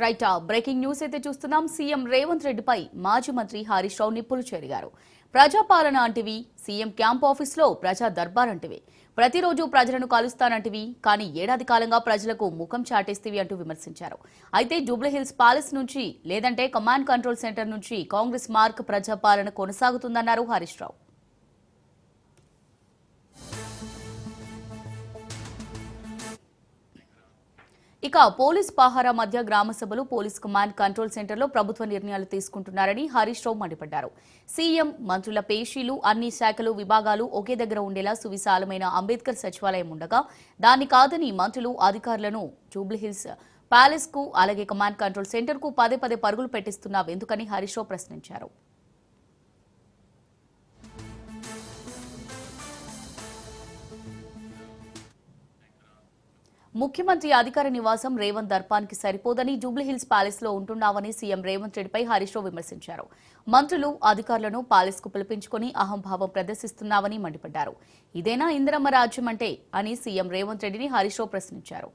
Right breaking news అయితే చూస్తున్నాం. CM Revanth రెడ్డిపై మాజీ మంత్రి హరీష్ రావు నిప్పులు చెరిగారు. ప్రజాపాలన అంటివి, సీఎం క్యాంప్ ఆఫీస్లో ప్రజా దర్బార్ అంటివి, ప్రతిరోజు ప్రజలను కలుస్తానంటివి, కానీ ఏడాది కాలంగా ప్రజలకు ముఖం చాటేస్తేవి అంటూ విమర్శించారు. అయితే జూబ్లీహిల్స్ ప్యాలెస్ నుంచి లేదంటే కమాండ్ కంట్రోల్ సెంటర్ నుంచి కాంగ్రెస్ మార్క్ ప్రజాపాలన కొనసాగుతుందన్నారు హరీష్ రావు. ఇక పోలీస్ పహారా మధ్య గ్రామ సభలు, పోలీస్ కమాండ్ కంట్రోల్ సెంటర్లో ప్రభుత్వ నిర్ణయాలు తీసుకుంటున్నారని హరీష్ రావు మండిపడ్డారు. సీఎం, మంత్రుల పేషీలు, అన్ని శాఖలు, విభాగాలు ఒకే దగ్గర ఉండేలా సువిశాలమైన అంబేద్కర్ సచివాలయం ఉండగా దాన్ని కాదని మంత్రులు, అధికారులను జూబ్లీహిల్స్ ప్యాలెస్ కు అలాగే కమాండ్ కంట్రోల్ సెంటర్ కు పదే పదే పరుగులు పెట్టిస్తున్నావెందుకని హరీష్ రావు ప్రశ్నించారు. ముఖ్యమంత్రి అధికార నివాసం రేవంత్ దర్పానికి సరిపోదని జూబ్లీహిల్స్ ప్యాలెస్ లో ఉంటున్నావని సీఎం రేవంత్ రెడ్డిపై హరీష్ రావు విమర్శించారు. మంత్రులు, అధికారులను ప్యాలెస్ కు పిలిపించుకుని అహంభావం ప్రదర్శిస్తున్నావని మండిపడ్డారు. ఇదేనా ఇందిరమ్మ రాజ్యం అంటే అని సీఎం రేవంత్ రెడ్డిని హరీష్ రావు ప్రశ్నించారు.